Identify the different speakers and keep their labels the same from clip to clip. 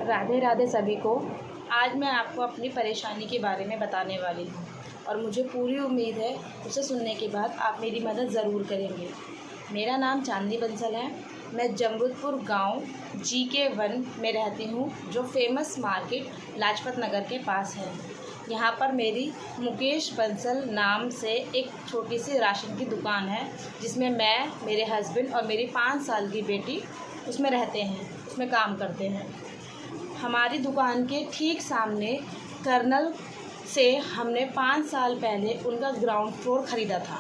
Speaker 1: राधे राधे सभी को। आज मैं आपको अपनी परेशानी के बारे में बताने वाली हूँ और मुझे पूरी उम्मीद है उसे सुनने के बाद आप मेरी मदद ज़रूर करेंगे। मेरा नाम चांदनी बंसल है। मैं जमरुदपुर गांव GK1 में रहती हूँ, जो फेमस मार्केट लाजपत नगर के पास है। यहाँ पर मेरी मुकेश बंसल नाम से एक छोटी सी राशन की दुकान है, जिसमें मैं, मेरे हस्बैंड और मेरी 5 साल की बेटी उसमें रहते हैं, उसमें काम करते हैं। हमारी दुकान के ठीक सामने कर्नल से हमने 5 साल पहले उनका ग्राउंड फ्लोर ख़रीदा था।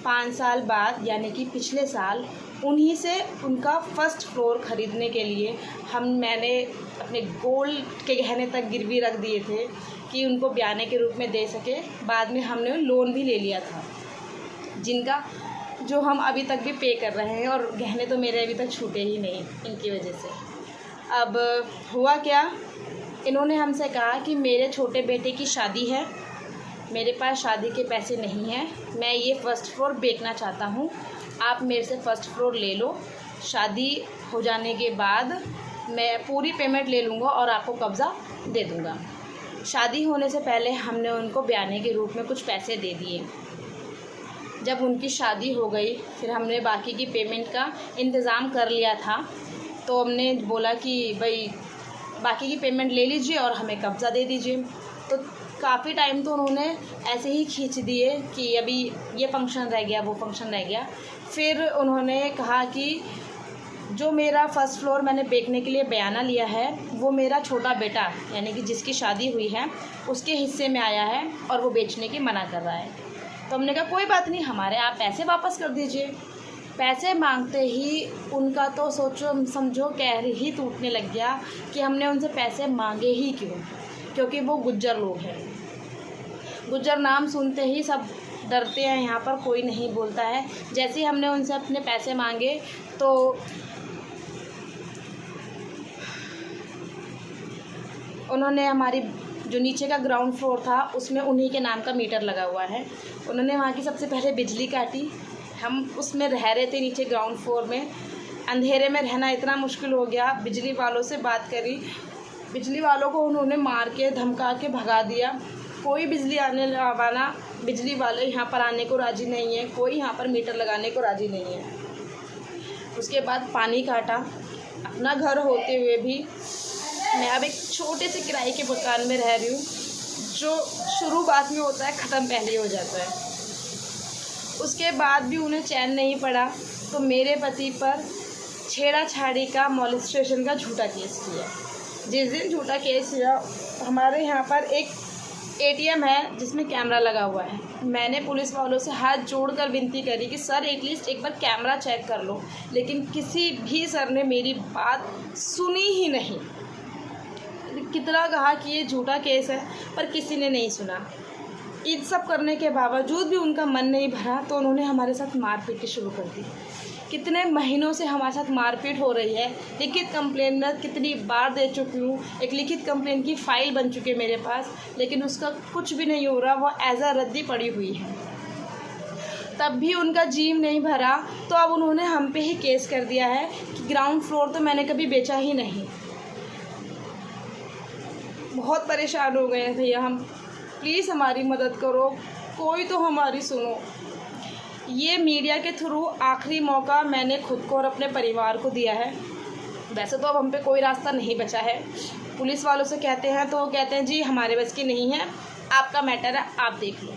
Speaker 1: 5 साल बाद यानी कि पिछले साल उन्हीं से उनका फर्स्ट फ्लोर ख़रीदने के लिए मैंने अपने गोल्ड के गहने तक गिरवी रख दिए थे कि उनको ब्याने के रूप में दे सके। बाद में हमने लोन भी ले लिया था, जिनका जो हम अभी तक भी पे कर रहे हैं, और गहने तो मेरे अभी तक छूटे ही नहीं इनकी वजह से। अब हुआ क्या, इन्होंने हमसे कहा कि मेरे छोटे बेटे की शादी है, मेरे पास शादी के पैसे नहीं हैं, मैं ये फ़र्स्ट फ्लोर बेचना चाहता हूँ, आप मेरे से फ़र्स्ट फ्लोर ले लो। शादी हो जाने के बाद मैं पूरी पेमेंट ले लूँगा और आपको कब्ज़ा दे दूँगा। शादी होने से पहले हमने उनको ब्याने के रूप में कुछ पैसे दे दिए। जब उनकी शादी हो गई, फिर हमने बाकी की पेमेंट का इंतज़ाम कर लिया था, तो हमने बोला कि भाई बाकी की पेमेंट ले लीजिए और हमें कब्ज़ा दे दीजिए। तो काफ़ी टाइम तो उन्होंने ऐसे ही खींच दिए कि अभी ये फंक्शन रह गया, वो फंक्शन रह गया। फिर उन्होंने कहा कि जो मेरा फ़र्स्ट फ्लोर मैंने बेचने के लिए बयाना लिया है, वो मेरा छोटा बेटा यानी कि जिसकी शादी हुई है उसके हिस्से में आया है और वो बेचने की मना कर रहा है। तो हमने कहा कोई बात नहीं, हमारे आप पैसे वापस कर दीजिए। पैसे मांगते ही उनका तो सोचो समझो कहर ही टूटने लग गया कि हमने उनसे पैसे मांगे ही क्यों, क्योंकि वो गुज्जर लोग हैं। गुज्जर नाम सुनते ही सब डरते हैं, यहाँ पर कोई नहीं बोलता है। जैसे ही हमने उनसे अपने पैसे मांगे तो उन्होंने हमारी जो नीचे का ग्राउंड फ्लोर था उसमें उन्हीं के नाम का मीटर लगा हुआ है, उन्होंने वहाँ की सबसे पहले बिजली काटी। हम उसमें रह रहे थे नीचे ग्राउंड फ्लोर में, अंधेरे में रहना इतना मुश्किल हो गया। बिजली वालों से बात करी, बिजली वालों को उन्होंने मार के धमका के भगा दिया। कोई बिजली वाले यहाँ पर आने को राज़ी नहीं है, कोई यहाँ पर मीटर लगाने को राज़ी नहीं है। उसके बाद पानी काटा। अपना घर होते हुए भी मैं अब एक छोटे से किराए के मकान में रह रही हूँ, जो शुरुआत में होता है ख़त्म पहले हो जाता है। उसके बाद भी उन्हें चैन नहीं पड़ा, तो मेरे पति पर छेड़ाछाड़ी का, मॉलेस्टेशन का झूठा केस किया। जिस दिन झूठा केस किया, हमारे यहाँ पर एक ATM है जिसमें कैमरा लगा हुआ है। मैंने पुलिस वालों से हाथ जोड़कर विनती करी कि सर एटलीस्ट एक बार कैमरा चेक कर लो, लेकिन किसी भी सर ने मेरी बात सुनी ही नहीं। कितना कहा कि ये झूठा केस है, पर किसी ने नहीं सुना। इन सब करने के बावजूद भी उनका मन नहीं भरा, तो उन्होंने हमारे साथ मारपीट शुरू कर दी। कितने महीनों से हमारे साथ मारपीट हो रही है। लिखित कंप्लेन मैं कितनी बार दे चुकी हूँ, एक लिखित कंप्लेन की फ़ाइल बन चुकी है मेरे पास, लेकिन उसका कुछ भी नहीं हो रहा, वो एज अ रद्दी पड़ी हुई है। तब भी उनका जीव नहीं भरा, तो अब उन्होंने हम पे ही केस कर दिया है कि ग्राउंड फ्लोर तो मैंने कभी बेचा ही नहीं। बहुत परेशान हो गए हैं भैया हम, प्लीज़ हमारी मदद करो, कोई तो हमारी सुनो। ये मीडिया के थ्रू आखिरी मौका मैंने खुद को और अपने परिवार को दिया है। वैसे तो अब हम पे कोई रास्ता नहीं बचा है। पुलिस वालों से कहते हैं तो कहते हैं जी हमारे बस की नहीं है, आपका मैटर है, आप देख लो।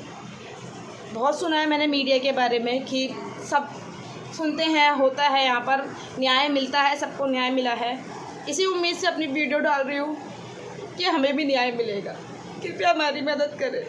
Speaker 1: बहुत सुना है मैंने मीडिया के बारे में कि सब सुनते हैं, होता है यहाँ पर न्याय मिलता है, सबको न्याय मिला है। इसी उम्मीद से अपनी वीडियो डाल रही हूँ कि हमें भी न्याय मिलेगा। कृपया हमारी मदद करें।